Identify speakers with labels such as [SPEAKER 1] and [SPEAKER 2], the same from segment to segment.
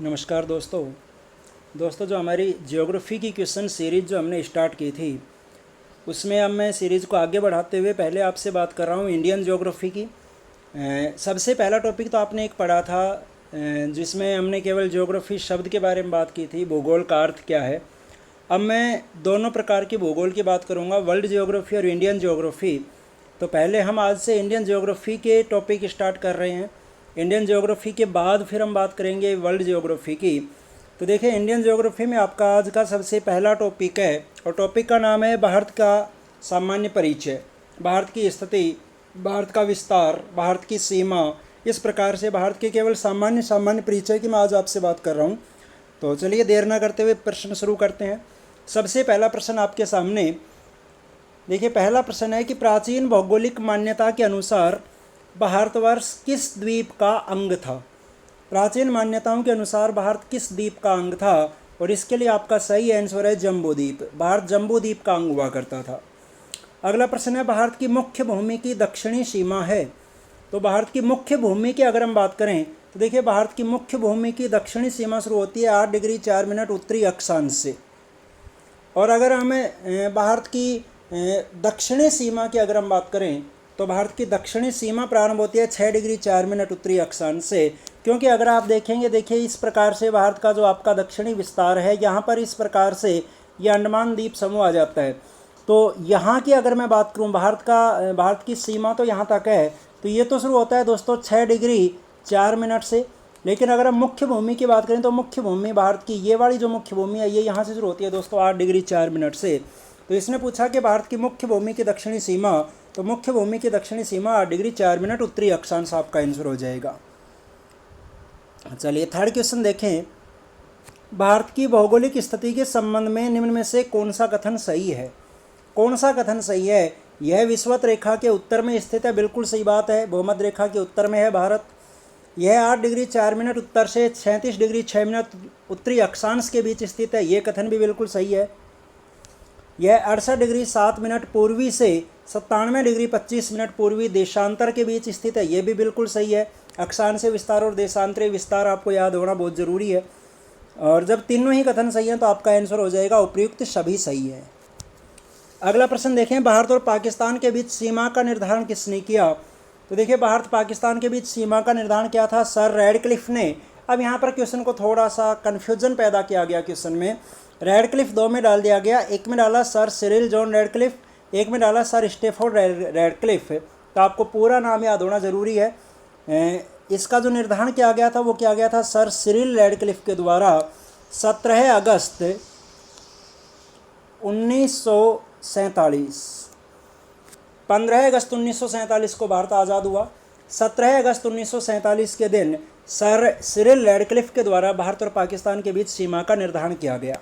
[SPEAKER 1] नमस्कार दोस्तों जो हमारी ज्योग्राफी की क्वेश्चन सीरीज़ जो हमने स्टार्ट की थी उसमें अब मैं सीरीज़ को आगे बढ़ाते हुए पहले आपसे बात कर रहा हूँ इंडियन ज्योग्राफी की। सबसे पहला टॉपिक तो आपने एक पढ़ा था जिसमें हमने केवल ज्योग्राफी शब्द के बारे में बात की थी, भूगोल का अर्थ क्या है। अब मैं दोनों प्रकार की भूगोल की बात करूँगा, वर्ल्ड ज्योग्राफी और इंडियन ज्योग्राफी। तो पहले हम आज से इंडियन ज्योग्राफी के टॉपिक स्टार्ट कर रहे हैं। इंडियन ज्योग्राफी के बाद फिर हम बात करेंगे वर्ल्ड ज्योग्राफी की। तो देखिए, इंडियन ज्योग्राफी में आपका आज का सबसे पहला टॉपिक है और टॉपिक का नाम है भारत का सामान्य परिचय। भारत की स्थिति, भारत का विस्तार, भारत की सीमा, इस प्रकार से भारत के केवल सामान्य परिचय की मैं आज आपसे बात कर रहा हूँ। तो चलिए देर ना करते हुए प्रश्न शुरू करते हैं। सबसे पहला प्रश्न आपके सामने देखिए, पहला प्रश्न है कि प्राचीन भौगोलिक मान्यता के अनुसार भारतवर्ष किस द्वीप का अंग था। प्राचीन मान्यताओं के अनुसार भारत किस द्वीप का अंग था, और इसके लिए आपका सही आंसर है जम्बू द्वीप। भारत जम्बू द्वीप का अंग हुआ करता था। अगला प्रश्न है भारत की मुख्य भूमि की दक्षिणी सीमा है। तो भारत की मुख्य भूमि की अगर हम बात करें तो देखिए, भारत की मुख्य भूमि की दक्षिणी सीमा शुरू होती है 8 डिग्री 4 मिनट उत्तरी अक्षांश से। और अगर हमें भारत की दक्षिणी सीमा की अगर हम बात करें तो भारत की दक्षिणी सीमा प्रारंभ होती है 6 डिग्री 4 मिनट उत्तरी अक्षांश से। क्योंकि अगर आप देखेंगे, देखिए इस प्रकार से भारत का जो आपका दक्षिणी विस्तार है, यहाँ पर इस प्रकार से ये अंडमान द्वीप समूह आ जाता है। तो यहाँ की अगर मैं बात करूँ, भारत की सीमा तो यहाँ तक है। तो ये तो शुरू होता है दोस्तों 6 डिग्री 4 मिनट से। लेकिन अगर हम मुख्य भूमि की बात करें तो मुख्य भूमि भारत की ये वाली जो मुख्य भूमि है ये यहाँ से शुरू होती है दोस्तों 8 डिग्री 4 मिनट से। तो इसने पूछा कि भारत की मुख्य भूमि की दक्षिणी सीमा, तो मुख्य भूमि की दक्षिणी सीमा 8 डिग्री 4 मिनट उत्तरी अक्षांश आपका आंसर हो जाएगा। चलिए थर्ड क्वेश्चन देखें। भारत की भौगोलिक स्थिति के संबंध में निम्न में से कौन सा कथन सही है। कौन सा कथन सही है। यह विषुवत रेखा के उत्तर में स्थित है, बिल्कुल सही बात है। भूमध्य रेखा के उत्तर में है भारत। यह 8 डिग्री 4 मिनट उत्तर से 36 डिग्री 6 मिनट उत्तरी अक्षांश के बीच स्थित है, ये कथन भी बिल्कुल सही है। यह 68 डिग्री 7 मिनट पूर्वी से 97 डिग्री 25 मिनट पूर्वी देशांतर के बीच स्थित है, ये भी बिल्कुल सही है। अक्षांशीय विस्तार और देशांतरीय विस्तार आपको याद होना बहुत ज़रूरी है। और जब तीनों ही कथन सही हैं तो आपका आंसर हो जाएगा उपयुक्त सभी सही है। अगला प्रश्न देखें, भारत और पाकिस्तान के बीच सीमा का निर्धारण किसने किया। तो देखिए, भारत पाकिस्तान के बीच सीमा का निर्धारण किया था सर रेडक्लिफ ने। अब यहाँ पर क्वेश्चन को थोड़ा सा कन्फ्यूजन पैदा किया गया। क्वेश्चन में रेडक्लिफ 2 में डाल दिया गया, एक में डाला सर सिरिल जॉन रेडक्लिफ, एक में डाला सर स्टेफोर्ड रेडक्लिफ। तो आपको पूरा नाम याद होना ज़रूरी है। इसका जो निर्धारण किया गया था वो किया गया था सर सिरिल रेडक्लिफ के द्वारा 17 अगस्त 1947। 15 अगस्त 1947 को भारत आज़ाद हुआ। 17 अगस्त 1947 के दिन सर सिरिल रेडक्लिफ के द्वारा भारत और पाकिस्तान के बीच सीमा का निर्धारण किया गया।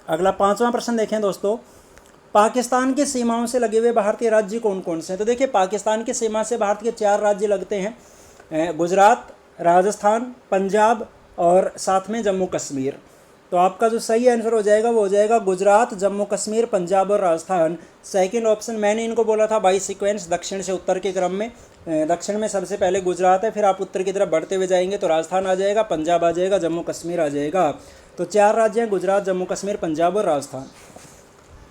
[SPEAKER 1] अगला 5वां प्रश्न देखें दोस्तों, पाकिस्तान की सीमाओं से लगे हुए भारतीय राज्य कौन कौन से हैं। तो देखिए, पाकिस्तान की सीमा से भारत के 4 राज्य लगते हैं, गुजरात, राजस्थान, पंजाब और साथ में जम्मू कश्मीर। तो आपका जो सही आंसर हो जाएगा वो हो जाएगा गुजरात, जम्मू कश्मीर, पंजाब और राजस्थान। सेकंड ऑप्शन मैंने इनको बोला था बाई सीक्वेंस, दक्षिण से उत्तर के क्रम में। दक्षिण में सबसे पहले गुजरात है, फिर आप उत्तर की तरफ बढ़ते हुए जाएंगे तो राजस्थान आ जाएगा, पंजाब आ जाएगा, जम्मू कश्मीर आ जाएगा। तो 4 राज्य हैं, गुजरात, जम्मू कश्मीर, पंजाब और राजस्थान।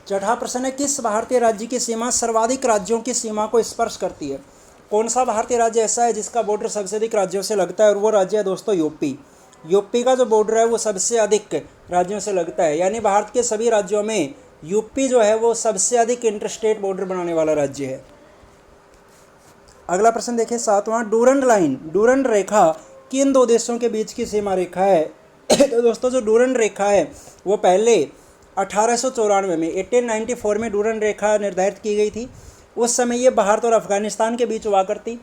[SPEAKER 1] चौथा प्रश्न है, किस भारतीय राज्य की सीमा सर्वाधिक राज्यों की सीमा को स्पर्श करती है। कौन सा भारतीय राज्य ऐसा है जिसका बॉर्डर सबसे अधिक राज्यों से लगता है, और वो राज्य है दोस्तों यूपी। यूपी का जो बॉर्डर है वो सबसे अधिक राज्यों से लगता है, यानी भारत के सभी राज्यों में यूपी जो है वो सबसे अधिक इंटरस्टेट बॉर्डर बनाने वाला राज्य है। अगला प्रश्न देखें 7वां, डूरंड लाइन, डूरंड रेखा किन 2 देशों के बीच की सीमा रेखा है। तो दोस्तों, जो डूरंड रेखा है वो पहले 1894 में 1894 में डूरंड रेखा निर्धारित की गई थी। उस समय ये भारत और अफगानिस्तान के बीच हुआ करती।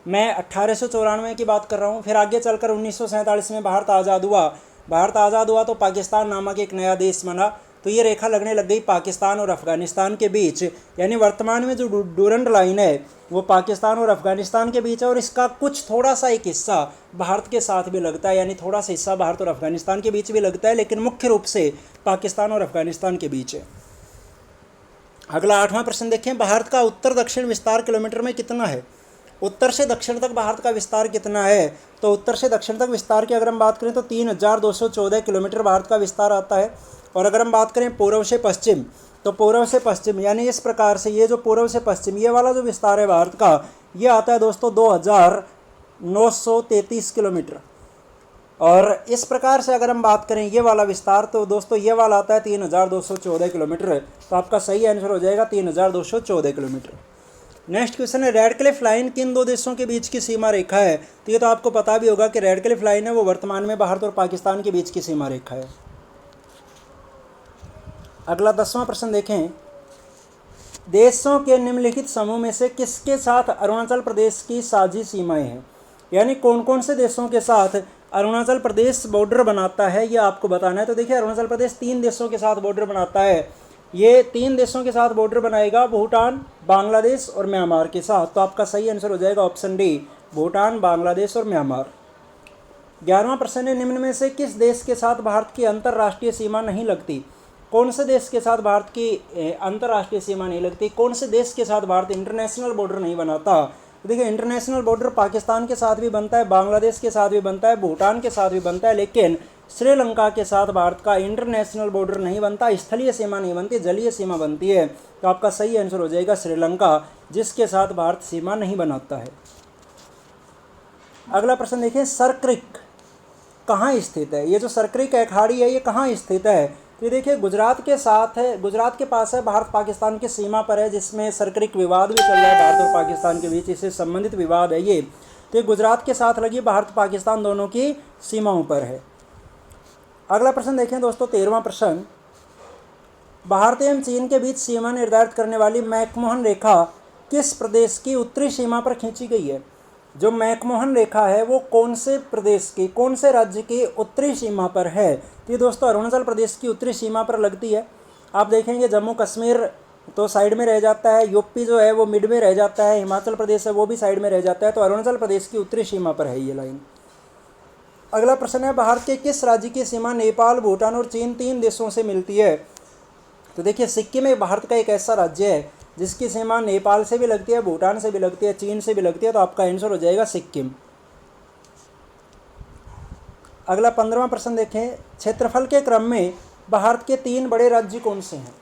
[SPEAKER 1] मैं 1894 की बात कर रहा हूँ। फिर आगे चलकर 1947 में भारत आज़ाद हुआ। भारत आज़ाद हुआ तो पाकिस्तान नामक एक नया देश बना, तो ये रेखा लगने लग गई पाकिस्तान और अफगानिस्तान के बीच। यानी वर्तमान में जो डूरंड लाइन है वो पाकिस्तान और अफगानिस्तान के बीच है, और इसका कुछ थोड़ा सा एक हिस्सा भारत के साथ भी लगता है, यानी थोड़ा सा हिस्सा भारत और अफगानिस्तान के बीच भी लगता है, लेकिन मुख्य रूप से पाकिस्तान और अफगानिस्तान के बीच है। अगला 8वां प्रश्न देखें, भारत का उत्तर दक्षिण विस्तार किलोमीटर में कितना है। उत्तर से दक्षिण तक भारत का विस्तार कितना है? तो उत्तर से दक्षिण तक विस्तार की अगर हम बात करें तो 3214 किलोमीटर भारत का विस्तार आता है। और अगर हम बात करें पूर्व से पश्चिम, तो पूर्व से पश्चिम यानी इस प्रकार से ये जो पूर्व से पश्चिम ये वाला जो विस्तार है भारत का, ये आता है दोस्तों 2933 किलोमीटर। और इस प्रकार से अगर हम बात करें ये वाला विस्तार, तो दोस्तों ये वाला आता है 3214 किलोमीटर। तो आपका सही आंसर हो जाएगा 3214 किलोमीटर। नेक्स्ट क्वेश्चन है, रेड क्लिफ लाइन किन दो देशों के बीच की सीमा रेखा है? तो ये तो आपको पता भी होगा कि रेड क्लिफ लाइन है वो वर्तमान में भारत और पाकिस्तान के बीच की सीमा रेखा है। अगला 10वां प्रश्न देखें, देशों के निम्नलिखित समूह में से किसके साथ अरुणाचल प्रदेश की साझी सीमाएं हैं? यानी कौन कौन से देशों के साथ अरुणाचल प्रदेश बॉर्डर बनाता है, ये आपको बताना है। तो देखिए अरुणाचल प्रदेश 3 देशों के साथ बॉर्डर बनाता है। ये 3 देशों के साथ बॉर्डर बनाएगा, भूटान, बांग्लादेश और म्यांमार के साथ। तो आपका सही आंसर हो जाएगा ऑप्शन डी, भूटान, बांग्लादेश और म्यांमार। 11वां प्रश्न है, निम्न में से किस देश के साथ भारत की अंतर्राष्ट्रीय सीमा नहीं लगती? कौन से देश के साथ भारत की अंतर्राष्ट्रीय सीमा नहीं लगती? कौन से देश के साथ भारत इंटरनेशनल बॉर्डर नहीं बनाता? तो देखिए इंटरनेशनल बॉर्डर पाकिस्तान के साथ भी बनता है, बांग्लादेश के साथ भी बनता है, भूटान के साथ भी बनता है, लेकिन श्रीलंका के साथ भारत का इंटरनेशनल बॉर्डर नहीं बनता, स्थलीय सीमा नहीं बनती, जलीय सीमा बनती है। तो आपका सही आंसर हो जाएगा श्रीलंका, जिसके साथ भारत सीमा नहीं बनाता है। अगला प्रश्न देखिए, सरक्रिक कहाँ स्थित है? ये जो सरक्रिक अखाड़ी है ये कहाँ स्थित है? तो ये देखिए गुजरात के साथ है, गुजरात के पास है, भारत पाकिस्तान की सीमा पर है, जिसमें सरक्रिक विवाद भी चल रहा है भारत और पाकिस्तान के बीच, इससे संबंधित विवाद है ये। तो ये गुजरात के साथ लगी, भारत पाकिस्तान दोनों की सीमाओं पर है। अगला प्रश्न देखें दोस्तों, 13वां प्रश्न, भारत एवं चीन के बीच सीमा निर्धारित करने वाली मैकमोहन रेखा किस प्रदेश की उत्तरी सीमा पर खींची गई है? जो मैकमोहन रेखा है वो कौन से प्रदेश की, कौन से राज्य की उत्तरी सीमा पर है? तो ये दोस्तों अरुणाचल प्रदेश की उत्तरी सीमा पर लगती है। आप देखेंगे जम्मू कश्मीर तो साइड में रह जाता है, यूपी जो है वो मिड में रह जाता है, हिमाचल प्रदेश है वो भी साइड में रह जाता है। तो अरुणाचल प्रदेश की उत्तरी सीमा पर है ये लाइन। अगला प्रश्न है, भारत के किस राज्य की सीमा नेपाल, भूटान और चीन 3 देशों से मिलती है? तो देखिए सिक्किम एक भारत का एक ऐसा राज्य है जिसकी सीमा नेपाल से भी लगती है, भूटान से भी लगती है, चीन से भी लगती है। तो आपका आंसर हो जाएगा सिक्किम। अगला 15वां प्रश्न देखें, क्षेत्रफल के क्रम में भारत के 3 बड़े राज्य कौन से हैं?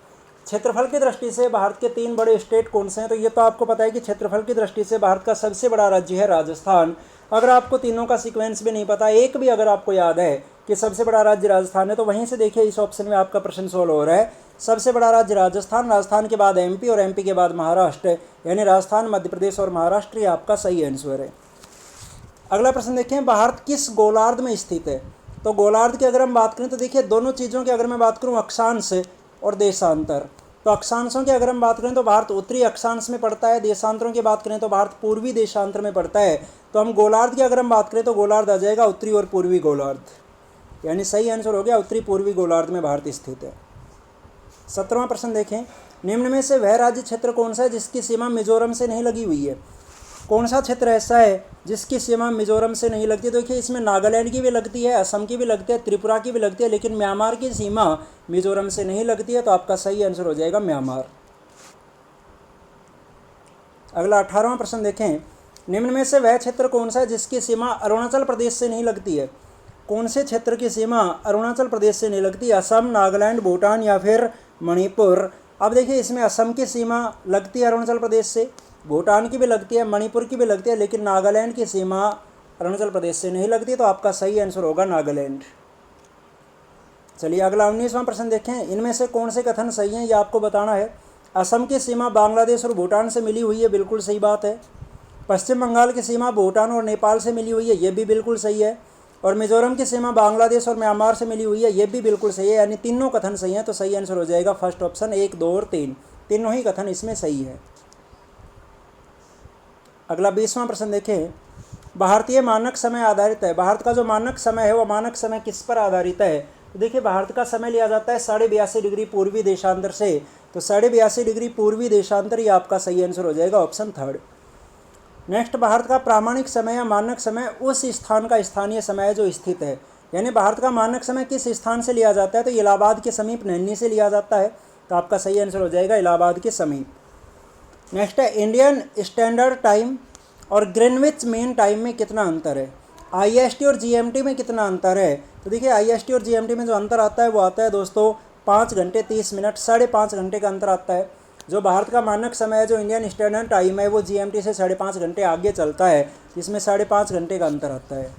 [SPEAKER 1] क्षेत्रफल की दृष्टि से भारत के 3 बड़े स्टेट कौन से हैं? तो ये तो आपको पता है कि क्षेत्रफल की दृष्टि से भारत का सबसे बड़ा राज्य है राजस्थान। अगर आपको तीनों का सीक्वेंस भी नहीं पता, एक भी अगर आपको याद है कि सबसे बड़ा राज्य राजस्थान है, तो वहीं से देखिए इस ऑप्शन में आपका प्रश्न सॉल्व हो रहा है। सबसे बड़ा राज्य राजस्थान, राजस्थान के बाद एमपी और एमपी के बाद महाराष्ट्र, यानी राजस्थान, मध्य प्रदेश और महाराष्ट्र, ये आपका सही आंसर है। अगला प्रश्न देखें, भारत किस गोलार्ध में स्थित है? तो गोलार्ध की अगर हम बात करें तो देखिए दोनों चीज़ों की अगर मैं बात करूं, अक्षांश और देशांतर, तो अक्षांशों की अगर हम बात करें तो भारत उत्तरी अक्षांश में पड़ता है, देशांतरों की बात करें तो भारत पूर्वी देशांतर में पड़ता है। तो हम गोलार्ध की अगर हम बात करें तो गोलार्ध आ जाएगा उत्तरी और पूर्वी गोलार्ध, यानी सही आंसर हो गया उत्तरी पूर्वी गोलार्ध में भारत स्थित है। 17वां प्रश्न देखें, निम्न में से वह राज्य क्षेत्र कौन सा है जिसकी सीमा मिजोरम से नहीं लगी हुई है? कौन सा क्षेत्र ऐसा है जिसकी सीमा मिजोरम से नहीं लगती? देखिए इसमें नागालैंड की भी लगती है, असम की भी लगती है, त्रिपुरा की भी लगती है, लेकिन म्यांमार की सीमा मिजोरम से नहीं लगती है। तो आपका सही आंसर हो जाएगा म्यांमार। अगला 18वां प्रश्न देखें, निम्न में से वह क्षेत्र कौन सा है जिसकी सीमा अरुणाचल प्रदेश से नहीं लगती है? कौन से क्षेत्र की सीमा अरुणाचल प्रदेश से नहीं लगती? असम, नागालैंड, भूटान या फिर मणिपुर? अब देखिए इसमें असम की सीमा लगती है अरुणाचल प्रदेश से, भूटान की भी लगती है, मणिपुर की भी लगती है, लेकिन नागालैंड की सीमा अरुणाचल प्रदेश से नहीं लगती। तो आपका सही आंसर होगा नागालैंड। चलिए अगला 19वां प्रश्न देखें, इनमें से कौन से कथन सही हैं ये आपको बताना है। असम की सीमा बांग्लादेश और भूटान से मिली हुई है, बिल्कुल सही बात है। पश्चिम बंगाल की सीमा भूटान और नेपाल से मिली हुई है, ये भी बिल्कुल सही है। और मिजोरम की सीमा बांग्लादेश और म्यांमार से मिली हुई है, ये भी बिल्कुल सही है, यानी तीनों कथन सही हैं। तो सही आंसर हो जाएगा फर्स्ट ऑप्शन 1, 2 और 3, तीनों ही कथन इसमें सही है। अगला 20वां प्रश्न देखें, भारतीय मानक समय आधारित है। भारत का जो मानक समय है वो मानक समय किस पर आधारित है? तो देखिए भारत का समय लिया जाता है 82.5 डिग्री पूर्वी देशांतर से। तो 82.5 डिग्री पूर्वी देशांतर, ये आपका सही आंसर हो जाएगा ऑप्शन 3। नेक्स्ट, भारत का प्रामाणिक समय या मानक समय उस स्थान का स्थानीय समय है जो स्थित है। यानी भारत का मानक समय किस स्थान से लिया जाता है? तो इलाहाबाद के समीप नैनी से लिया जाता है। तो आपका सही आंसर हो जाएगा इलाहाबाद के समीप। नेक्स्ट है, इंडियन स्टैंडर्ड टाइम और ग्रीनविच मीन टाइम में कितना अंतर है, IST और GMT में कितना अंतर है। तो देखिए IST और GMT में जो अंतर आता है वो आता है दोस्तों 5 घंटे 30 मिनट, 5.5 घंटे का अंतर आता है। जो भारत का मानक समय है, जो इंडियन स्टैंडर्ड टाइम है, वो GMT से 5.5 घंटे आगे चलता है, जिसमें 5.5 घंटे का अंतर आता है।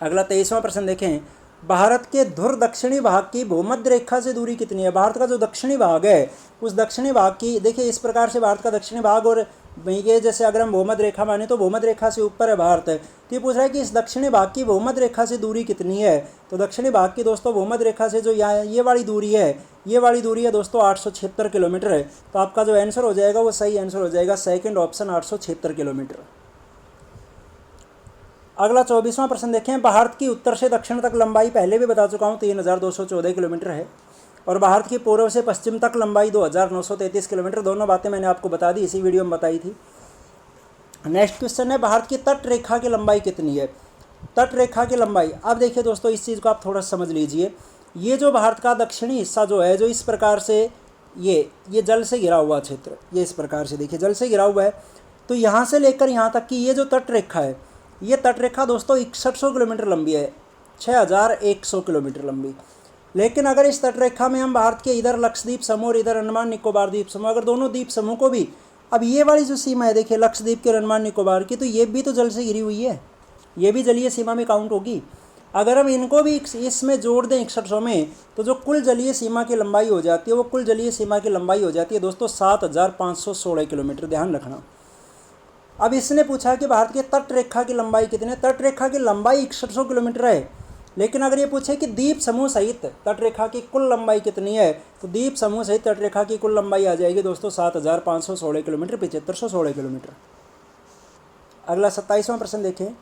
[SPEAKER 1] अगला 23वां प्रश्न देखें, भारत के ध्रुव दक्षिणी भाग की भूमध्य रेखा से दूरी कितनी है। भारत का जो दक्षिणी भाग है उस दक्षिणी भाग की, देखिए इस प्रकार से भारत का दक्षिणी भाग, और ये जैसे अगर हम भूमध्य रेखा माने तो भूमध्य रेखा से ऊपर है भारत। तो ये पूछ रहा है कि इस दक्षिणी भाग की भूमध्य रेखा से दूरी कितनी है। तो दक्षिणी भाग की दोस्तों भूमध्य रेखा से जो यहाँ ये वाली दूरी है, ये वाली दूरी है दोस्तों 876 किलोमीटर है। तो आपका जो आंसर हो जाएगा वो सही आंसर हो जाएगा सेकंड ऑप्शन 876 किलोमीटर। अगला 24वां प्रश्न देखें, भारत की उत्तर से दक्षिण तक लंबाई पहले भी बता चुका हूँ 3214 किलोमीटर है, और भारत की पूर्व से पश्चिम तक लंबाई 2933 किलोमीटर। दोनों बातें मैंने आपको बता दी, इसी वीडियो में बताई थी। नेक्स्ट क्वेश्चन है, भारत की तट रेखा की लंबाई कितनी है। तट रेखा की लंबाई, अब देखिए दोस्तों इस चीज़ को आप थोड़ा समझ लीजिए। ये जो भारत का दक्षिणी हिस्सा जो है, जो इस प्रकार से ये जल से घिरा हुआ क्षेत्र, ये इस प्रकार से देखिए जल से घिरा हुआ है। तो यहाँ से लेकर यहाँ तक की ये जो तट रेखा है, ये तट रेखा दोस्तों 6100 किलोमीटर लंबी है, 6100 किलोमीटर लंबी। लेकिन अगर इस तट रेखा में हम भारत के इधर लक्षद्वीप समूह और इधर अंडमान निकोबार द्वीप समूह, अगर दोनों द्वीप समूह को भी, अब ये वाली जो सीमा है देखिए लक्षद्वीप के और अंडमान निकोबार की, तो ये भी तो जल से घिरी हुई है, ये भी जलीय सीमा में काउंट होगी। अगर हम इनको भी इसमें जोड़ दें 6100 में, तो जो कुल जलीय सीमा की लंबाई हो जाती है, वो कुल जलीय सीमा की लंबाई हो जाती है दोस्तों 7516 किलोमीटर। ध्यान रखना। अब इसने पूछा कि भारत के तट रेखा की लंबाई कितनी है। तट रेखा की लंबाई 6100 किलोमीटर है, लेकिन अगर ये पूछे कि द्वीप समूह सहित तट रेखा की कुल लंबाई कितनी है, तो द्वीप समूह सहित तट रेखा की कुल लंबाई आ जाएगी दोस्तों 7516 किलोमीटर, 7516 किलोमीटर। अगला 27वां प्रश्न देखें,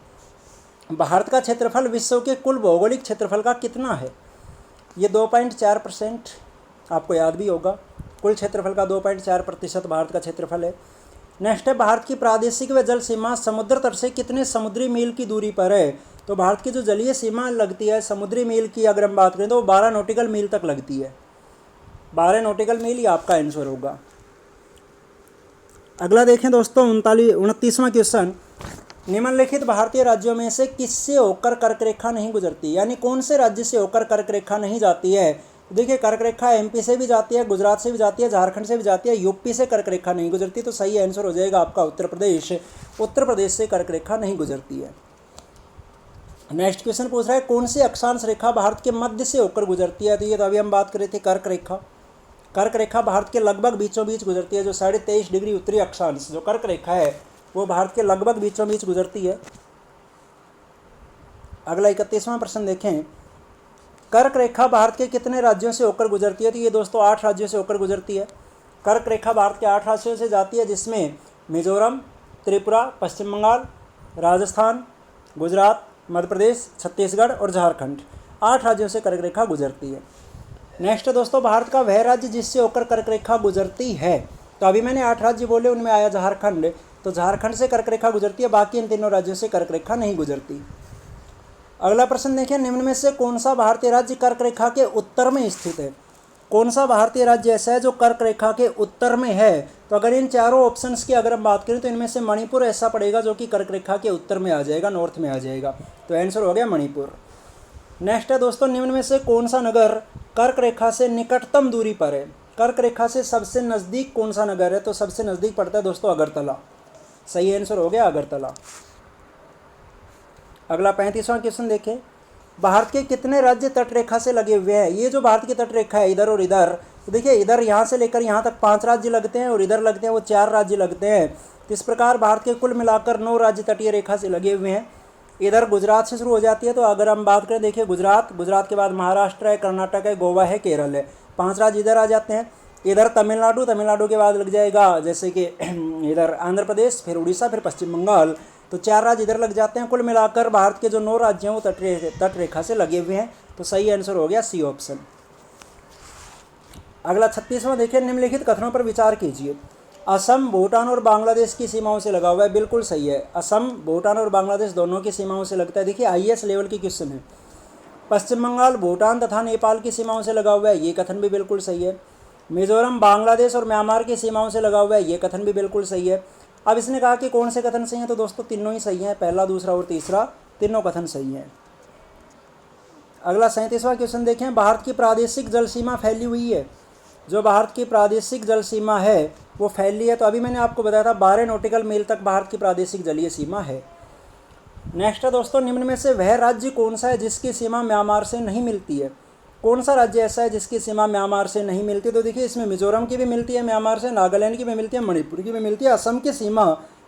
[SPEAKER 1] भारत का क्षेत्रफल विश्व के कुल भौगोलिक क्षेत्रफल का कितना है। ये 2.4%, आपको याद भी होगा, कुल क्षेत्रफल का 2.4% भारत का क्षेत्रफल है। नेक्स्ट है, भारत की प्रादेशिक व जल सीमा समुद्र तट से कितने समुद्री मील की दूरी पर है। तो भारत की जो जलीय सीमा लगती है समुद्री मील की अगर हम बात करें तो वो 12 नॉटिकल मील तक लगती है, 12 नॉटिकल मील ही आपका आंसर होगा। अगला देखें दोस्तों 29वां क्वेश्चन, निम्नलिखित भारतीय राज्यों में से किससे होकर कर्क रेखा नहीं गुजरती, यानी कौन से राज्य से होकर कर्क रेखा नहीं जाती है। देखिए कर्क रेखा MP से भी जाती है, गुजरात से भी जाती है, झारखंड से भी जाती है, UP से कर्क रेखा नहीं गुजरती। तो सही आंसर हो जाएगा आपका उत्तर प्रदेश। उत्तर प्रदेश से कर्क रेखा नहीं गुजरती है। नेक्स्ट क्वेश्चन पूछ रहा है, कौन सी अक्षांश रेखा भारत के मध्य से होकर गुजरती है। तो ये तो अभी हम बात कर रहे थे कर्क रेखा। कर्क रेखा भारत के लगभग बीचों बीच गुजरती है, जो 23.5 डिग्री उत्तरी अक्षांश जो कर्क रेखा है वो भारत के लगभग बीचों बीच गुजरती है। अगला 31वां प्रश्न देखें, कर्क रेखा भारत के कितने राज्यों से होकर गुजरती है। तो ये दोस्तों 8 राज्यों से होकर गुजरती है। कर्क रेखा भारत के 8 राज्यों से जाती है, जिसमें मिजोरम, त्रिपुरा, पश्चिम बंगाल, राजस्थान, गुजरात, मध्य प्रदेश, छत्तीसगढ़ और झारखंड, 8 राज्यों से कर्क रेखा गुजरती है। नेक्स्ट दोस्तों, भारत का वह राज्य जिससे होकर कर्क रेखा गुजरती है। तो अभी मैंने 8 राज्य बोले, उनमें आया झारखंड। तो झारखंड से कर्क रेखा गुजरती है, बाकी इन तीनों राज्यों से कर्क रेखा नहीं गुजरती। अगला प्रश्न देखिए, निम्न में से कौन सा भारतीय राज्य कर्क रेखा के उत्तर में स्थित है। कौन सा भारतीय राज्य ऐसा है जो कर्क रेखा के उत्तर में है। तो अगर इन चारों ऑप्शंस की अगर हम बात करें तो इनमें से मणिपुर ऐसा पड़ेगा जो कि कर्क रेखा के उत्तर में आ जाएगा, नॉर्थ में आ जाएगा। तो आंसर हो गया मणिपुर। नेक्स्ट है दोस्तों, निम्न में से कौन सा नगर कर्क रेखा से निकटतम दूरी पर है। कर्क रेखा से सबसे नज़दीक कौन सा नगर है। तो सबसे नज़दीक पड़ता है दोस्तों अगरतला। सही आंसर हो गया अगरतला। अगला 35वां क्वेश्चन देखें, भारत के कितने राज्य तट रेखा से लगे हुए हैं। ये जो भारत की तट रेखा है इधर और इधर, तो देखिए इधर यहाँ से लेकर यहाँ तक 5 राज्य लगते हैं और इधर लगते हैं वो 4 राज्य लगते हैं। तो इस प्रकार भारत के कुल मिलाकर 9 राज्य तटीय रेखा से लगे हुए हैं। इधर गुजरात से शुरू हो जाती है। तो अगर हम बात करें, देखिए गुजरात के बाद महाराष्ट्र है, कर्नाटक है, गोवा है, केरल है, 5 राज्य इधर आ जाते हैं। इधर तमिलनाडु के बाद लग जाएगा जैसे कि इधर आंध्र प्रदेश, फिर उड़ीसा, फिर पश्चिम बंगाल। तो 4 राज्य इधर लग जाते हैं। कुल मिलाकर भारत के जो 9 राज्य हैं वो तट रेखा से लगे हुए हैं। तो सही आंसर हो गया सी ऑप्शन। अगला 36वां देखिए, निम्नलिखित कथनों पर विचार कीजिए। असम भूटान और बांग्लादेश की सीमाओं से लगा हुआ है। बिल्कुल सही है, असम भूटान और बांग्लादेश दोनों की सीमाओं से लगता है। देखिए IAS लेवल की क्वेश्चन है। पश्चिम बंगाल भूटान तथा नेपाल की सीमाओं से लगा हुआ है, ये कथन भी बिल्कुल सही है। मिजोरम बांग्लादेश और म्यांमार की सीमाओं से लगा हुआ है, ये कथन भी बिल्कुल सही है। अब इसने कहा कि कौन से कथन सही हैं, तो दोस्तों तीनों ही सही हैं, पहला, दूसरा और तीसरा तीनों कथन सही हैं। अगला 37वां क्वेश्चन देखें, भारत की प्रादेशिक जल सीमा फैली हुई है। जो भारत की प्रादेशिक जल सीमा है वो फैली है, तो अभी मैंने आपको बताया था 12 नॉटिकल मील तक भारत की प्रादेशिक जलीय सीमा है। नेक्स्ट है दोस्तों, निम्न में से वह राज्य कौन सा है जिसकी सीमा म्यांमार से नहीं मिलती है। कौन सा राज्य ऐसा है जिसकी सीमा म्यांमार से नहीं मिलती, तो देखिए इसमें मिजोरम की भी मिलती है म्यांमार से, नागालैंड की भी मिलती है, मणिपुर की भी मिलती है, असम की सीमा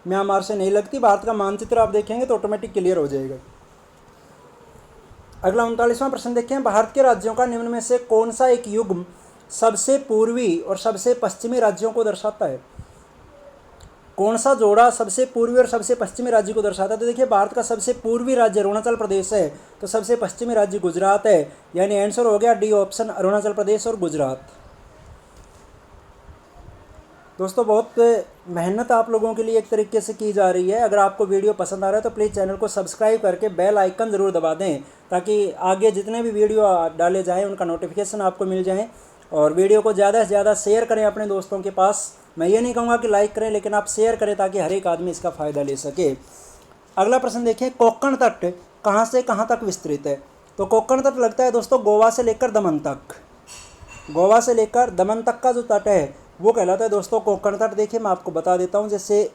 [SPEAKER 1] म्यांमार से नहीं लगती। भारत का मानचित्र आप देखेंगे तो ऑटोमेटिक क्लियर हो जाएगा। अगला 39वां प्रश्न देखें, भारत के राज्यों का निम्न में से कौन सा एक युग्म सबसे पूर्वी और सबसे पश्चिमी राज्यों को दर्शाता है। कौन सा जोड़ा सबसे पूर्वी और सबसे पश्चिमी राज्य को दर्शाता है, तो देखिए भारत का सबसे पूर्वी राज्य अरुणाचल प्रदेश है, तो सबसे पश्चिमी राज्य गुजरात है, यानी आंसर हो गया डी ऑप्शन, अरुणाचल प्रदेश और गुजरात। दोस्तों बहुत मेहनत आप लोगों के लिए एक तरीके से की जा रही है। अगर आपको वीडियो पसंद आ रहा है तो प्लीज़ चैनल को सब्सक्राइब करके बेल आइकन ज़रूर दबा दें, ताकि आगे जितने भी वीडियो डाले जाएँ उनका नोटिफिकेशन आपको मिल जाए। और वीडियो को ज़्यादा से ज़्यादा शेयर करें अपने दोस्तों के पास। मैं ये नहीं कहूँगा कि लाइक करें, लेकिन आप शेयर करें ताकि हर एक आदमी इसका फ़ायदा ले सके। अगला प्रश्न देखिए, कोंकण तट कहाँ से कहाँ तक विस्तृत है। तो कोंकण तट लगता है दोस्तों गोवा से लेकर दमन तक। गोवा से लेकर दमन तक का जो तट है वो कहलाता है दोस्तों कोंकण तट। देखिए मैं आपको बता देता हूँ, जैसे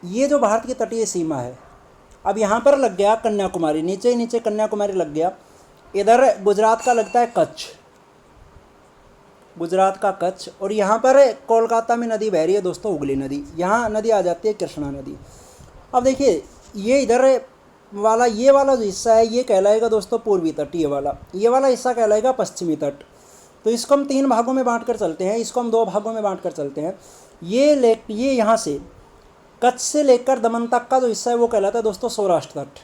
[SPEAKER 1] ये जो भारत की तटीय सीमा है, अब यहाँ पर लग गया कन्याकुमारी, नीचे ही नीचे कन्याकुमारी लग गया। इधर गुजरात का लगता है कच्छ, गुजरात का कच्छ, और यहाँ पर कोलकाता में नदी बह रही है दोस्तों हुगली नदी, यहाँ नदी आ जाती है कृष्णा नदी। अब देखिए ये इधर वाला, ये वाला जो हिस्सा है ये कहलाएगा दोस्तों पूर्वी तट, ये वाला हिस्सा कहलाएगा पश्चिमी तट। तो इसको हम 3 भागों में बांट कर चलते हैं, इसको हम 2 भागों में बांट कर चलते हैं। ये यहाँ से कच्छ से लेकर दमन तक का जो हिस्सा है वो कहलाता है दोस्तों सौराष्ट्र तट।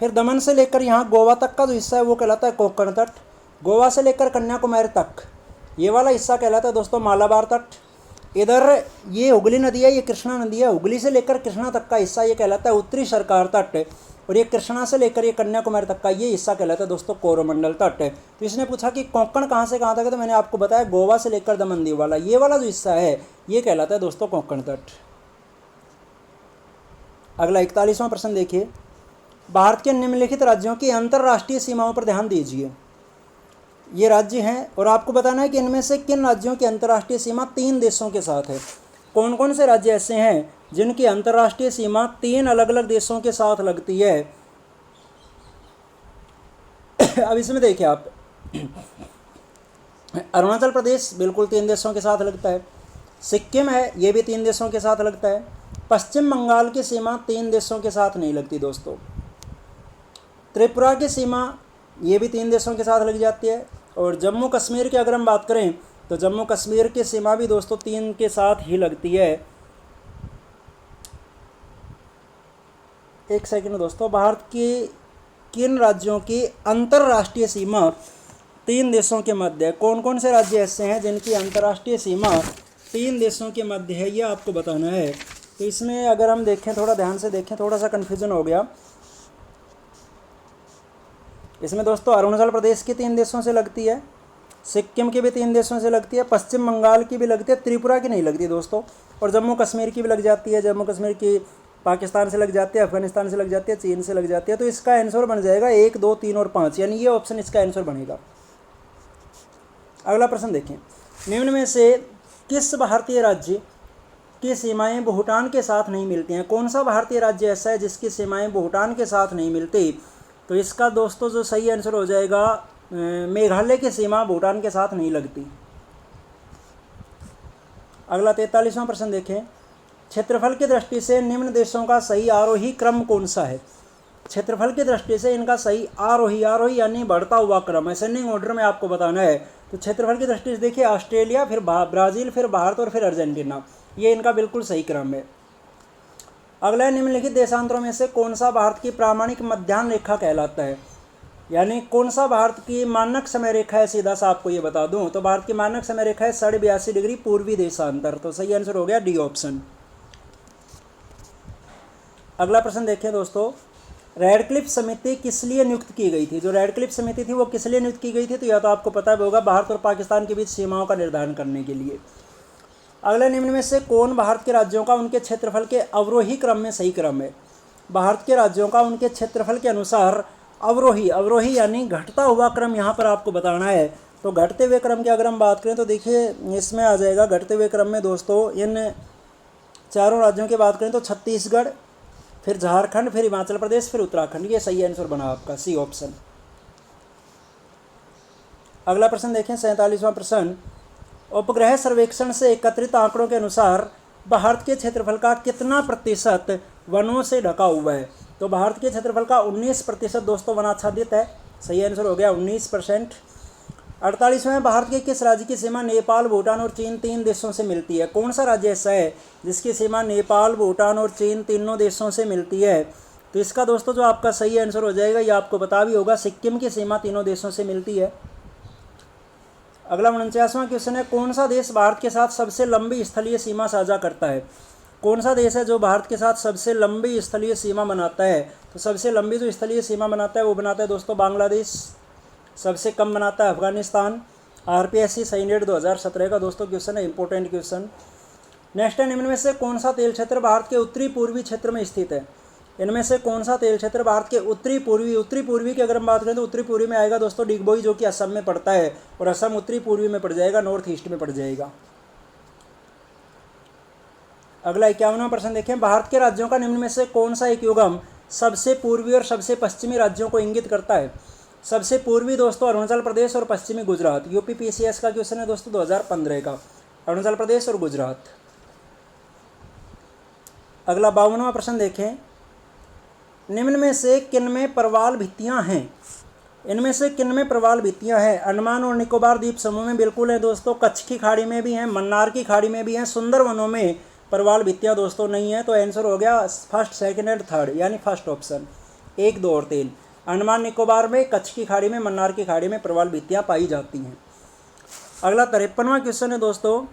[SPEAKER 1] फिर दमन से लेकर यहाँ गोवा तक का जो हिस्सा है वो कहलाता है कोंकण तट। गोवा से लेकर कन्याकुमारी तक ये वाला हिस्सा कहलाता है दोस्तों मालाबार तट। इधर ये हुगली नदी है, ये कृष्णा नदी है, हुगली से लेकर कृष्णा तक का हिस्सा ये कहलाता है उत्तरी सरकार तट, और ये कृष्णा से लेकर ये कन्याकुमारी तक का ये हिस्सा कहलाता है दोस्तों कोरोमंडल तट। तो इसने पूछा कि कोंकण कहाँ से कहाँ तक है, तो मैंने आपको बताया गोवा से लेकर दमन वाला ये वाला जो हिस्सा है ये कहलाता है दोस्तों कोंकण तट। अगला 41वां प्रश्न देखिए, भारत के निम्नलिखित राज्यों की अंतर्राष्ट्रीय सीमाओं पर ध्यान दीजिए। ये राज्य हैं और आपको बताना है कि इनमें से किन राज्यों की अंतर्राष्ट्रीय सीमा 3 देशों के साथ है। कौन कौन से राज्य ऐसे हैं जिनकी अंतर्राष्ट्रीय सीमा 3 अलग अलग देशों के साथ लगती है। अब इसमें देखिए आप, अरुणाचल प्रदेश बिल्कुल 3 देशों के साथ लगता है, सिक्किम है ये भी 3 देशों के साथ लगता है, पश्चिम बंगाल की सीमा 3 देशों के साथ नहीं लगती दोस्तों, त्रिपुरा की सीमा ये भी 3 देशों के साथ लग जाती है, और जम्मू कश्मीर की अगर हम बात करें तो जम्मू कश्मीर की सीमा भी दोस्तों 3 के साथ ही लगती है। एक सेकंड दोस्तों, भारत की किन राज्यों की अंतर्राष्ट्रीय सीमा 3 देशों के मध्य है। कौन कौन से राज्य ऐसे हैं जिनकी अंतर्राष्ट्रीय सीमा 3 देशों के मध्य है, ये आपको बताना है। तो इसमें अगर हम देखें, थोड़ा ध्यान से देखें, थोड़ा सा कन्फ्यूजन हो गया इसमें दोस्तों। अरुणाचल प्रदेश की 3 देशों से लगती है, सिक्किम की भी 3 देशों से लगती है, पश्चिम बंगाल की भी लगती है, त्रिपुरा की नहीं लगती दोस्तों, और जम्मू कश्मीर की भी लग जाती है। जम्मू कश्मीर की पाकिस्तान से लग जाती है, अफगानिस्तान से लग जाती है, चीन से लग जाती है। तो इसका आंसर बन जाएगा 1, 2, 3 और 5, यानी ये ऑप्शन इसका आंसर बनेगा। अगला प्रश्न देखें, निम्न में से किस भारतीय राज्य की सीमाएं भूटान के साथ नहीं मिलती हैं। कौन सा भारतीय राज्य ऐसा है जिसकी सीमाएं भूटान के साथ नहीं मिलती, तो इसका दोस्तों जो सही आंसर हो जाएगा मेघालय की सीमा भूटान के साथ नहीं लगती। अगला 43वां प्रश्न देखें, क्षेत्रफल की दृष्टि से निम्न देशों का सही आरोही क्रम कौन सा है। क्षेत्रफल की दृष्टि से इनका सही आरोही यानी बढ़ता हुआ क्रम, असेंडिंग ऑर्डर में आपको बताना है। तो क्षेत्रफल की दृष्टि से देखिए ऑस्ट्रेलिया, फिर ब्राज़ील, फिर भारत और फिर अर्जेंटीना, ये इनका बिल्कुल सही क्रम है। अगला, निम्नलिखित देशांतरों में से कौन सा भारत की प्रामाणिक मध्याह्न रेखा कहलाता है, यानी कौन सा भारत की मानक समय रेखा है। सीधा सा आपको ये बता दूं तो भारत की मानक समय रेखा है 82.5 डिग्री पूर्वी देशांतर। तो सही आंसर हो गया डी ऑप्शन। अगला प्रश्न देखें दोस्तों, रेडक्लिफ समिति किस लिए नियुक्त की गई थी। जो रेडक्लिफ समिति थी वो किस लिए नियुक्त की गई थी, तो या तो आपको पता होगा भारत और पाकिस्तान के बीच सीमाओं का निर्धारण करने के लिए। अगले निम्न में से कौन भारत के राज्यों का उनके क्षेत्रफल के अवरोही क्रम में सही क्रम है? भारत के राज्यों का उनके क्षेत्रफल के अनुसार अवरोही यानी घटता हुआ क्रम यहाँ पर आपको बताना है। तो घटते हुए क्रम की अगर हम बात करें तो देखिए इसमें आ जाएगा घटते हुए क्रम में दोस्तों, इन चारों राज्यों की बात करें तो छत्तीसगढ़, फिर झारखंड, फिर हिमाचल प्रदेश, फिर उत्तराखंड। ये सही आंसर बना आपका सी ऑप्शन। अगला प्रश्न देखें 47वां प्रश्न, उपग्रह सर्वेक्षण से एकत्रित आंकड़ों के अनुसार भारत के क्षेत्रफल का कितना प्रतिशत वनों से ढका हुआ है? तो भारत के क्षेत्रफल का 19% दोस्तों वनाच्छादित है। सही आंसर हो गया 19%। 48वें, भारत के किस राज्य की सीमा नेपाल, भूटान और चीन 3 देशों से मिलती है? कौन सा राज्य ऐसा है जिसकी सीमा नेपाल, भूटान और चीन तीनों देशों से मिलती है? तो इसका दोस्तों जो आपका सही आंसर हो जाएगा, ये आपको पता भी होगा, सिक्किम की सीमा तीनों देशों से मिलती है। अगला 49वां क्वेश्चन है, कौन सा देश भारत के साथ सबसे लंबी स्थलीय सीमा साझा करता है? कौन सा देश है जो भारत के साथ सबसे लंबी स्थलीय सीमा बनाता है? तो सबसे लंबी जो स्थलीय सीमा बनाता है वो बनाता है दोस्तों बांग्लादेश, सबसे कम बनाता है अफगानिस्तान। आरपीएससी सही डेट 2017 का दोस्तों क्वेश्चन है, इंपॉर्टेंट क्वेश्चन। नेक्स्ट है, निम्न में से कौन सा तेल क्षेत्र भारत के उत्तरी पूर्वी क्षेत्र में स्थित है? इनमें से कौन सा तेल क्षेत्र भारत के उत्तरी पूर्वी की अगर हम बात करें तो उत्तरी पूर्वी में आएगा दोस्तों डिगबोई, जो कि असम में पड़ता है, और असम उत्तरी पूर्वी में पड़ जाएगा, नॉर्थ ईस्ट में पड़ जाएगा। अगला 51वां प्रश्न देखें, भारत के राज्यों का निम्न में से कौन सा एक युग्म सबसे पूर्वी और सबसे पश्चिमी राज्यों को इंगित करता है? सबसे पूर्वी दोस्तों अरुणाचल प्रदेश और पश्चिमी गुजरात। यूपीपीसीएस का क्वेश्चन है दोस्तों 2015 का, अरुणाचल प्रदेश और गुजरात। अगला 52वां प्रश्न देखें, निम्न में से किनमें प्रवाल भित्तियां हैं? इनमें से किनमें प्रवाल भित्तियां हैं? अंडमान और निकोबार द्वीप समूह में बिल्कुल है दोस्तों, कच्छ की खाड़ी में भी हैं, मन्नार की खाड़ी में भी हैं, सुंदरवनों में प्रवाल भित्तियां दोस्तों नहीं है। तो आंसर हो गया फर्स्ट, सेकंड एंड थर्ड, यानी फर्स्ट ऑप्शन 1, 2 और 3। अंडमान निकोबार में, कच्छ की खाड़ी में, मन्नार की खाड़ी में प्रवाल भित्तियां पाई जाती हैं। अगला 53वां क्वेश्चन है दोस्तों,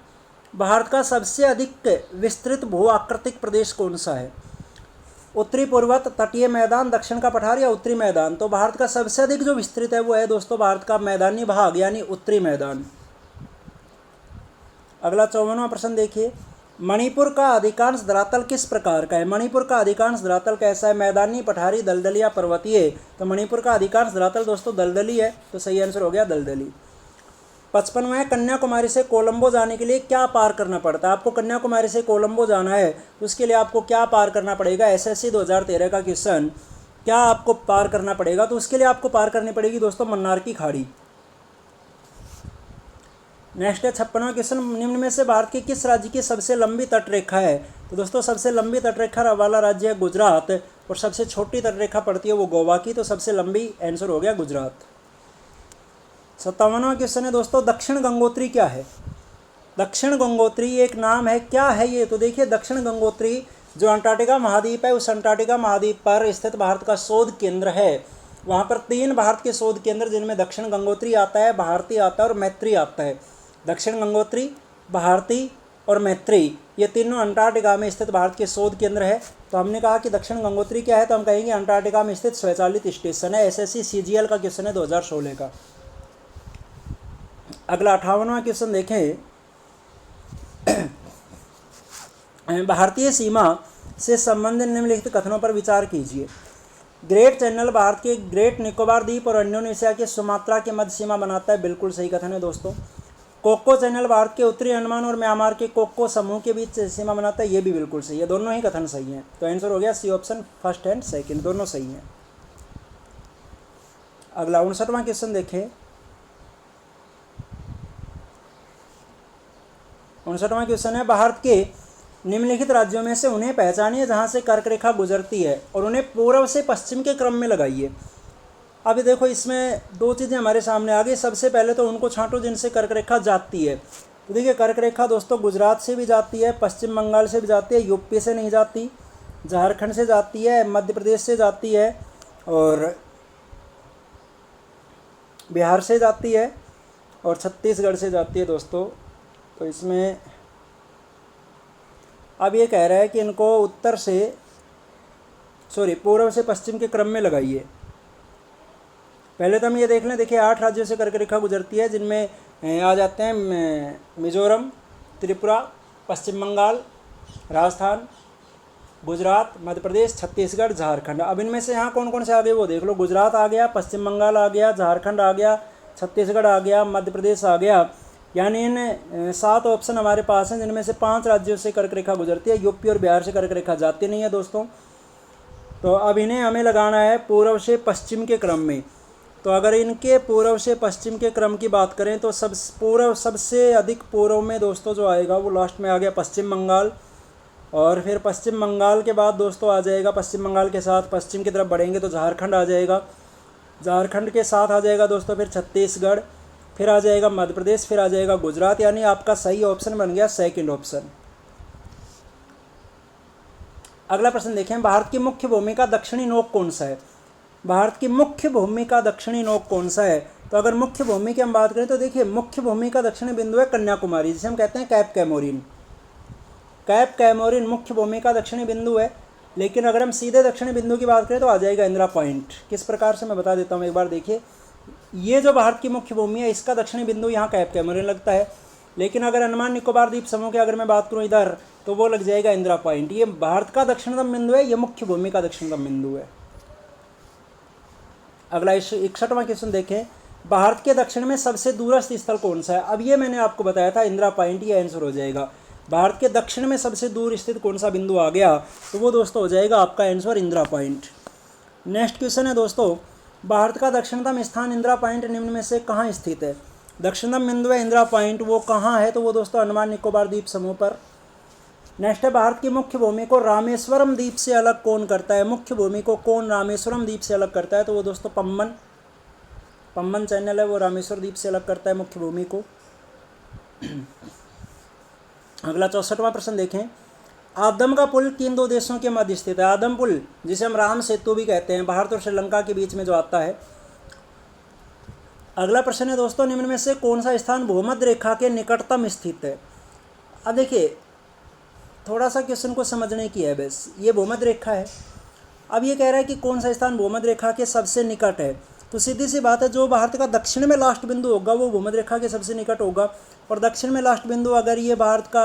[SPEAKER 1] भारत का सबसे अधिक विस्तृत भू आकृतिक प्रदेश कौन सा है? उत्तरी पूर्वत, तटीय मैदान, दक्षिण का पठार या उत्तरी मैदान? तो भारत का सबसे अधिक जो विस्तृत है वो है दोस्तों भारत का मैदानी भाग, यानी उत्तरी मैदान। अगला 54वां प्रश्न देखिए, मणिपुर का अधिकांश धरातल किस प्रकार का है? मणिपुर का अधिकांश धरातल कैसा है? मैदानी, पठारी, दलदली या पर्वतीय? तो मणिपुर का अधिकांश धरातल दोस्तों दलदली है, तो सही आंसर हो गया दलदली। 55वां, कन्याकुमारी से कोलंबो जाने के लिए क्या पार करना पड़ता है? आपको कन्याकुमारी से कोलंबो जाना है, उसके लिए आपको क्या पार करना पड़ेगा? एसएससी 2013 का क्वेश्चन, क्या आपको पार करना पड़ेगा? तो उसके लिए आपको पार करनी पड़ेगी दोस्तों मन्नार की खाड़ी। नेक्स्ट है 56वां क्वेश्चन, निम्न में से भारत के किस राज्य की सबसे लंबी तटरेखा है? तो दोस्तों सबसे लंबी तटरेखा वाला राज्य है गुजरात, और सबसे छोटी तटरेखा पड़ती है वो गोवा की, तो सबसे लंबी आंसर हो गया गुजरात। 57वां क्वेश्चन है दोस्तों, दक्षिण गंगोत्री क्या है? दक्षिण गंगोत्री एक नाम है, क्या है ये? तो देखिए दक्षिण गंगोत्री जो अंटार्कटिका महाद्वीप है, उस अंटार्कटिका महाद्वीप पर स्थित भारत का शोध केंद्र है। वहाँ पर 3 भारत के शोध केंद्र, जिनमें दक्षिण गंगोत्री आता है, भारती आता है और मैत्री आता है। दक्षिण गंगोत्री, भारती और मैत्री, ये तीनों अंटार्कटिका में स्थित भारत के शोध केंद्र है। तो हमने कहा कि दक्षिण गंगोत्री क्या है, तो हम कहेंगे अंटार्कटिका में स्थित स्वचालित स्टेशन है। एसएससी सीजीएल का क्वेश्चन है 2016 का। अगला 58वां क्वेश्चन देखें, भारतीय सीमा से संबंधित निम्नलिखित कथनों पर विचार कीजिए। ग्रेट चैनल भारत के ग्रेट निकोबार द्वीप और इंडोनेशिया के सुमात्रा के मध्य सीमा बनाता है, बिल्कुल सही कथन है दोस्तों। कोको चैनल भारत के उत्तरी अंडमान और म्यांमार के कोको समूह के बीच सीमा बनाता है, ये भी बिल्कुल सही है, दोनों ही कथन सही हैं। तो आंसर हो गया C option, first and second दोनों सही हैं। अगला 59वां क्वेश्चन देखें, 59वां क्वेश्चन है, भारत के निम्नलिखित राज्यों में से उन्हें पहचानिए जहां से कर्क रेखा गुजरती है और उन्हें पूर्व से पश्चिम के क्रम में लगाइए। अभी देखो इसमें 2 चीज़ें हमारे सामने आ गई। सबसे पहले तो उनको छांटो जिनसे कर्क रेखा जाती है। तो देखिए कर्क रेखा दोस्तों गुजरात से भी जाती है, पश्चिम बंगाल से भी जाती है, यूपी से नहीं जाती, झारखंड से जाती है, मध्य प्रदेश से जाती है और बिहार से जाती है और छत्तीसगढ़ से जाती है दोस्तों। तो इसमें अब ये कह रहा है कि इनको पूर्व से पश्चिम के क्रम में लगाइए। पहले तो हम ये देख लें, देखिए 8 राज्यों से कर्क रेखा गुजरती है, जिनमें आ जाते हैं मिजोरम, त्रिपुरा पश्चिम बंगाल, राजस्थान, गुजरात, मध्य प्रदेश, छत्तीसगढ़, झारखंड। अब इनमें से यहाँ कौन कौन से आ गए वो देख लो। गुजरात आ गया, पश्चिम बंगाल आ गया, झारखंड आ गया, छत्तीसगढ़ आ गया, मध्य प्रदेश आ गया। यानी इन 7 ऑप्शन हमारे पास हैं, जिनमें से 5 राज्यों से कर्क रेखा गुजरती है। यूपी और बिहार से कर्क रेखा जाती नहीं है दोस्तों। तो अब इन्हें हमें लगाना है पूर्व से पश्चिम के क्रम में। तो अगर इनके पूर्व से पश्चिम के क्रम की बात करें तो सबसे अधिक पूर्व में दोस्तों जो आएगा वो लास्ट में आ गया पश्चिम बंगाल। और फिर पश्चिम बंगाल के बाद दोस्तों आ जाएगा, पश्चिम बंगाल के साथ पश्चिम की तरफ बढ़ेंगे तो झारखंड आ जाएगा। झारखंड के साथ आ जाएगा दोस्तों फिर छत्तीसगढ़, फिर आ जाएगा मध्य प्रदेश, फिर आ जाएगा गुजरात। यानी आपका सही ऑप्शन बन गया सेकंड ऑप्शन। अगला प्रश्न देखें, भारत की मुख्य भूमि का दक्षिणी नोक कौन सा है? भारत की मुख्य भूमि का दक्षिणी नोक कौन सा है? तो अगर मुख्य भूमि की हम बात करें तो देखिए, मुख्य भूमि का दक्षिणी बिंदु है कन्याकुमारी, जिसे हम कहते हैं कैप कैमोरिन। कैप कैमोरिन मुख्य भूमि का दक्षिणी बिंदु है। लेकिन अगर हम सीधे दक्षिणी बिंदु की बात करें तो आ जाएगा इंदिरा पॉइंट। किस प्रकार से मैं बता देता हूँ एक बार देखिए। ये जो भारत की मुख्य भूमि है इसका दक्षिणी बिंदु यहाँ कैप कैमोरिन लगता है। लेकिन अगर अंडमान निकोबार द्वीप समूह की अगर मैं बात करूँ इधर, तो वो लग जाएगा इंदिरा पॉइंट। ये भारत का दक्षिणतम बिंदु है, ये मुख्य भूमि का दक्षिणतम बिंदु है। अगला 61वां क्वेश्चन देखें, भारत के दक्षिण में सबसे दूरस्थ स्थल कौन सा है? अब ये मैंने आपको बताया था इंदिरा पॉइंट, ये आंसर हो जाएगा। भारत के दक्षिण में सबसे दूर स्थित कौन सा बिंदु आ गया, तो वो दोस्तों हो जाएगा आपका answer Indira point. Next question है दोस्तों, भारत का दक्षिणतम स्थान इंदिरा पॉइंट निम्न में से कहाँ स्थित है? दक्षिणतम बिंदु है इंदिरा पॉइंट, वो कहाँ है? तो वो दोस्तों अंडमान निकोबार द्वीप समूह पर। नेक्स्ट है, भारत की मुख्य भूमि को रामेश्वरम द्वीप से अलग कौन करता है? मुख्य भूमि को कौन रामेश्वरम द्वीप से अलग करता है? तो वो दोस्तों पम्बन चैनल है, वो रामेश्वर द्वीप से अलग करता है मुख्य भूमि को। अगला 64वां प्रश्न देखें, आदम का पुल किन 2 देशों के मध्य स्थित है? आदम पुल, जिसे हम राम सेतु भी कहते हैं, भारत और श्रीलंका के बीच में जो आता है। अगला प्रश्न है दोस्तों, निम्न में से कौन सा स्थान भूमध्य रेखा के निकटतम स्थित है? अब देखिए, थोड़ा सा क्वेश्चन को समझने की है बस। ये भूमध्य रेखा है। अब ये कह रहा है कि कौन सा स्थान भूमध्य रेखा के सबसे निकट है। तो सीधी सी बात है, जो भारत का दक्षिण में लास्ट बिंदु होगा वो भूमध्य रेखा के सबसे निकट होगा। और दक्षिण में लास्ट बिंदु अगर ये भारत का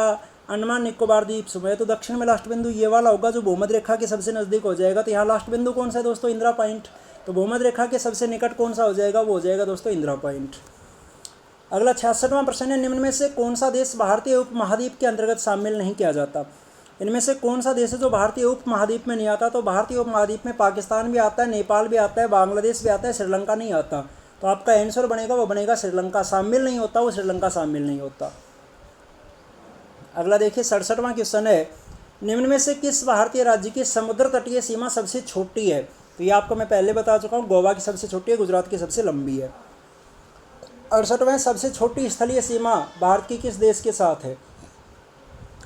[SPEAKER 1] अंडमान निकोबार द्वीप समूह है, तो दक्षिण में लास्ट बिंदु ये वाला होगा जो भूमध्य रेखा के सबसे नज़दीक हो जाएगा। तो यहाँ लास्ट बिंदु कौन सा है दोस्तों? इंदिरा पॉइंट। तो भूमध्य रेखा के सबसे निकट कौन सा हो जाएगा? वो हो जाएगा दोस्तों इंदिरा पॉइंट। अगला 66वां प्रश्न है, निम्न में से कौन सा देश भारतीय उपमहाद्वीप के अंतर्गत शामिल नहीं किया जाता? इनमें से कौन सा देश है जो भारतीय उपमहाद्वीप में नहीं आता? तो भारतीय उपमहाद्वीप में पाकिस्तान भी आता है, नेपाल भी आता है, बांग्लादेश भी आता है, श्रीलंका नहीं आता। तो आपका आंसर बनेगा, वो बनेगा श्रीलंका। शामिल नहीं होता वो, श्रीलंका शामिल नहीं होता। अगला देखिए 67वां क्वेश्चन है, निम्न में से किस भारतीय राज्य की समुद्र तटीय सीमा सबसे छोटी है? तो ये आपको मैं पहले बता चुका हूँ, गोवा की सबसे छोटी है, गुजरात की सबसे लंबी है। 68वां, सबसे छोटी स्थलीय सीमा भारत की किस देश के साथ है?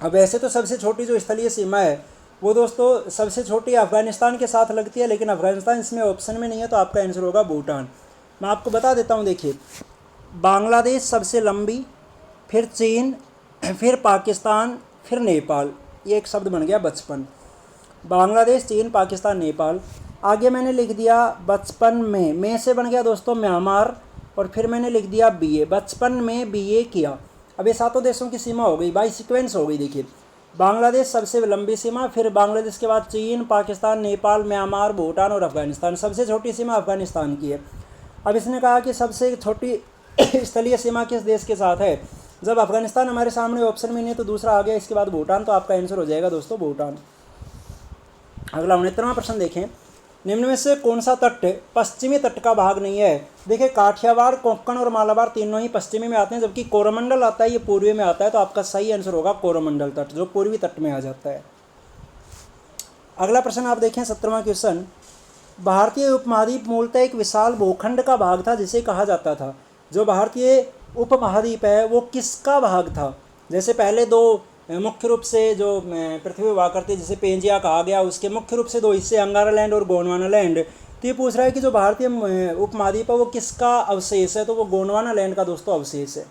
[SPEAKER 1] अब वैसे तो सबसे छोटी जो स्थलीय सीमा है वो दोस्तों सबसे छोटी अफगानिस्तान के साथ लगती है, लेकिन अफगानिस्तान इसमें ऑप्शन में नहीं है, तो आपका आंसर होगा भूटान। मैं आपको बता देता हूँ, देखिए, बांग्लादेश सबसे लंबी, फिर चीन, फिर पाकिस्तान, फिर नेपाल। ये एक शब्द बन गया बचपन। बांग्लादेश, चीन, पाकिस्तान, नेपाल। आगे मैंने लिख दिया बचपन में से बन गया दोस्तों म्यांमार, और फिर मैंने लिख दिया BA, बचपन में BA किया। अब ये 7 देशों की सीमा हो गई, बाई सीक्वेंस हो गई। देखिए, बांग्लादेश सबसे लंबी सीमा, फिर बांग्लादेश के बाद चीन, पाकिस्तान, नेपाल, म्यांमार, भूटान और अफगानिस्तान। सबसे छोटी सीमा अफगानिस्तान की है। अब इसने कहा कि सबसे छोटी स्थलीय सीमा किस देश के साथ है? जब अफगानिस्तान हमारे सामने ऑप्शन में नहीं है तो दूसरा आ गया, इसके बाद भूटान। तो आपका आंसर हो जाएगा दोस्तों भूटान। अगला 69वां प्रश्न देखें, निम्न में से कौन सा तट पश्चिमी तट का भाग नहीं है? देखिए, काठियावाड़, कोंकण और मालाबार तीनों ही पश्चिमी में आते हैं, जबकि कोरोमंडल आता है ये पूर्वी में आता है। तो आपका सही आंसर होगा कोरोमंडल तट, जो पूर्वी तट में आ जाता है। अगला प्रश्न आप देखें 17वां क्वेश्चन, भारतीय उपमहाद्वीप मूलतः एक विशाल भूखंड का भाग था जिसे कहा जाता था। जो भारतीय उपमहाद्वीप है वो किसका भाग था? जैसे पहले 2 मुख्य रूप से जो पृथ्वी हुआ करती है, जिसे पेंजिया कहा गया, उसके मुख्य रूप से 2 हिस्से अंगारा लैंड और गोंडवाना लैंड। तो ये पूछ रहा है कि जो भारतीय उपमहाद्वीप है वो किसका अवशेष है? तो वो गोंडवाना लैंड का दोस्तों अवशेष है।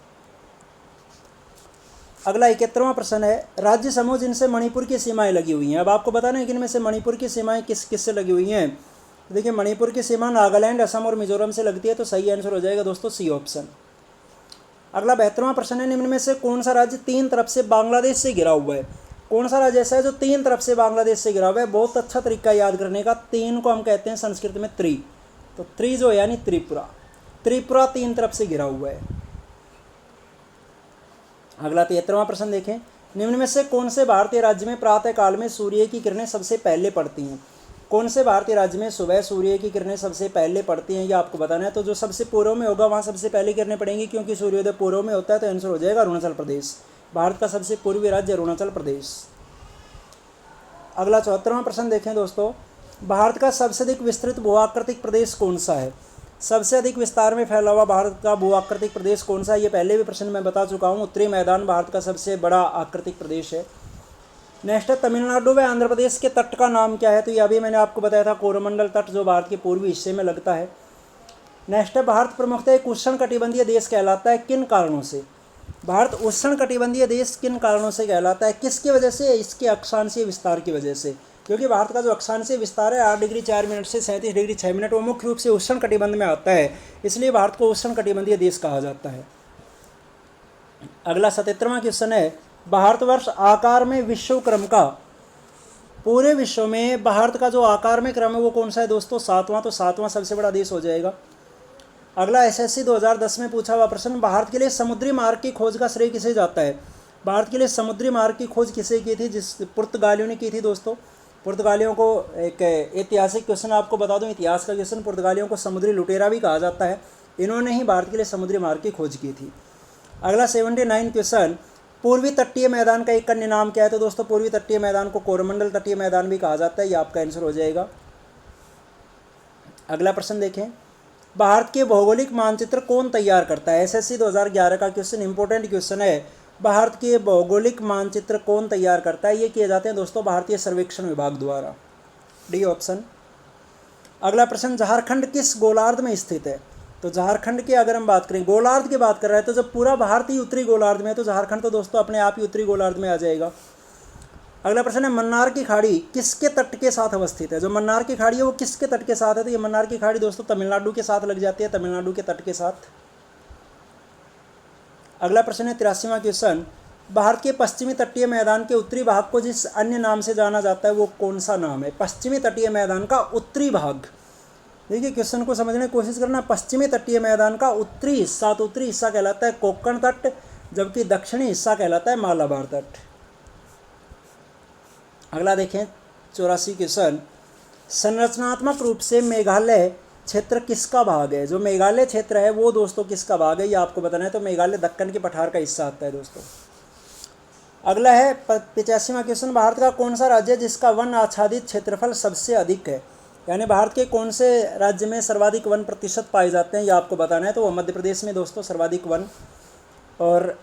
[SPEAKER 1] अगला 71वां प्रश्न है, राज्य समूह जिनसे मणिपुर की सीमाएं लगी हुई हैं। अब आपको बताना है कि इनमें से मणिपुर की सीमाएं किस किस से लगी हुई हैं। देखिए, मणिपुर की सीमा नागालैंड, असम और मिजोरम से लगती है। तो सही आंसर हो जाएगा दोस्तों C ऑप्शन। अगला 72वां प्रश्न है, निम्न में से कौन सा राज्य 3 तरफ से बांग्लादेश से घिरा हुआ है? कौन सा राज्य ऐसा है जो 3 तरफ से बांग्लादेश से घिरा हुआ है? बहुत अच्छा तरीका याद करने का, 3 को हम कहते हैं संस्कृत में त्रि, तो त्रि जो है यानी त्रिपुरा, त्रिपुरा 3 तरफ से घिरा हुआ है। अगला 73वां प्रश्न देखें, निम्न में से कौन से भारतीय राज्य में प्रातः काल में सूर्य की किरणें सबसे पहले पड़ती हैं? कौन से भारतीय राज्य में सुबह सूर्य की किरणें सबसे पहले पड़ती हैं, ये आपको बताना है। तो जो सबसे पूर्व में होगा वहाँ सबसे पहले किरणें पड़ेंगी, क्योंकि सूर्योदय पूर्व में होता है, तो आंसर हो जाएगा अरुणाचल प्रदेश। भारत का सबसे पूर्वी राज्य अरुणाचल प्रदेश। अगला 74वां प्रश्न देखें दोस्तों, भारत का सबसे अधिक विस्तृत भूआकृतिक प्रदेश कौन सा है? सबसे अधिक विस्तार में फैला हुआ भारत का भूआकृतिक प्रदेश कौन सा है? ये पहले भी प्रश्न में बता चुका हूँ, उत्तरी मैदान भारत का सबसे बड़ा आकृतिक प्रदेश है। नेक्स्ट है, तमिलनाडु व आंध्र प्रदेश के तट का नाम क्या है? तो ये अभी मैंने आपको बताया था, कोरोमंडल तट, जो भारत के पूर्वी हिस्से में लगता है। नेक्स्ट है, भारत प्रमुखतः एक उष्ण कटिबंधीय देश कहलाता है, किन कारणों से? भारत उष्ण कटिबंधीय देश किन कारणों से कहलाता है? किसकी वजह से? इसके अक्षांशीय विस्तार की वजह से, क्योंकि भारत का जो अक्षांशीय विस्तार है 8 डिग्री 4 मिनट से 37 डिग्री 6 मिनट, वो मुख्य रूप से उष्ण कटिबंध में आता है, इसलिए भारत को उष्ण कटिबंधीय देश कहा जाता है। अगला 77वां क्वेश्चन है, भारतवर्ष आकार में विश्व क्रम का, पूरे विश्व में भारत का जो आकार में क्रम है वो कौन सा है दोस्तों? 7वां, तो 7वां सबसे बड़ा देश हो जाएगा। अगला एसएससी 2010 में पूछा हुआ प्रश्न, भारत के लिए समुद्री मार्ग की खोज का श्रेय किसे जाता है? भारत के लिए समुद्री मार्ग की खोज किसे की थी? जिस पुर्तगालियों ने की थी दोस्तों। पुर्तगालियों को, एक ऐतिहासिक क्वेश्चन आपको बता दूं, इतिहास का क्वेश्चन, पुर्तगालियों को समुद्री लुटेरा भी कहा जाता है, इन्होंने ही भारत के लिए समुद्री मार्ग की खोज की थी। अगला 79 क्वेश्चन, पूर्वी तटीय मैदान का एक अन्य नाम क्या है? तो दोस्तों पूर्वी तटीय मैदान को कोरोमंडल तटीय मैदान भी कहा जाता है, ये आपका आंसर हो जाएगा। अगला प्रश्न देखें, भारत के भौगोलिक मानचित्र कौन तैयार करता है? एसएससी 2011 का क्वेश्चन, इंपॉर्टेंट क्वेश्चन है। भारत के भौगोलिक मानचित्र कौन तैयार करता है? ये किए जाते हैं दोस्तों भारतीय सर्वेक्षण विभाग द्वारा, डी ऑप्शन। अगला प्रश्न, झारखंड किस गोलार्ध में स्थित है? तो झारखंड की अगर हम बात करें, गोलार्ध की बात कर रहे हैं, तो जब पूरा भारत ही उत्तरी गोलार्ध में है, तो झारखंड तो दोस्तों अपने आप ही उत्तरी गोलार्ध में आ जाएगा। अगला प्रश्न है, मन्नार की खाड़ी किसके तट के साथ अवस्थित है? जो मन्नार की खाड़ी है वो किसके तट के साथ है? तो ये मन्नार की खाड़ी दोस्तों तमिलनाडु के साथ लग जाती है, तमिलनाडु के तट के साथ। अगला प्रश्न है 83वां क्वेश्चन, भारत के पश्चिमी तटीय मैदान के उत्तरी भाग को जिस अन्य नाम से जाना जाता है वो कौन सा नाम है? पश्चिमी तटीय मैदान का उत्तरी भाग, देखिए क्वेश्चन को समझने की कोशिश करना। पश्चिमी तटीय मैदान का उत्तरी हिस्सा, तो उत्तरी हिस्सा कहलाता है कोंकण तट, जबकि दक्षिणी हिस्सा कहलाता है मालाबार तट। अगला देखें 84 क्वेश्चन, संरचनात्मक रूप से मेघालय क्षेत्र किसका भाग है? जो मेघालय क्षेत्र है वो दोस्तों किसका भाग है, ये आपको बताना है। तो मेघालय दक्कन के पठार का हिस्सा आता है दोस्तों। अगला है 85वां क्वेश्चन, भारत का कौन सा राज्य है जिसका वन आच्छादित क्षेत्रफल सबसे अधिक है? यानी भारत के कौन से राज्य में सर्वाधिक वन प्रतिशत पाए जाते हैं, ये आपको बताना है। तो वो मध्य प्रदेश में दोस्तों सर्वाधिक वन। और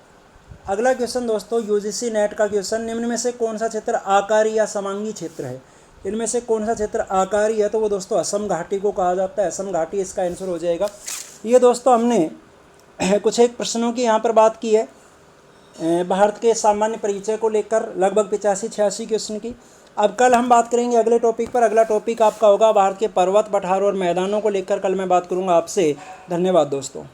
[SPEAKER 1] अगला क्वेश्चन दोस्तों यूजीसी नेट का क्वेश्चन, निम्न में से कौन सा क्षेत्र आकारी या समांगी क्षेत्र है? इनमें से कौन सा क्षेत्र आकारी है? तो वो दोस्तों असम घाटी को कहा जाता है, असम घाटी इसका आंसर हो जाएगा। ये दोस्तों हमने कुछ एक प्रश्नों की यहाँ पर बात की है भारत के सामान्य परिचय को लेकर, लगभग 85-86 क्वेश्चन की। अब कल हम बात करेंगे अगले टॉपिक पर। अगला टॉपिक आपका होगा भारत के पर्वत, पठार और मैदानों को लेकर, कल मैं बात करूँगा आपसे। धन्यवाद दोस्तों।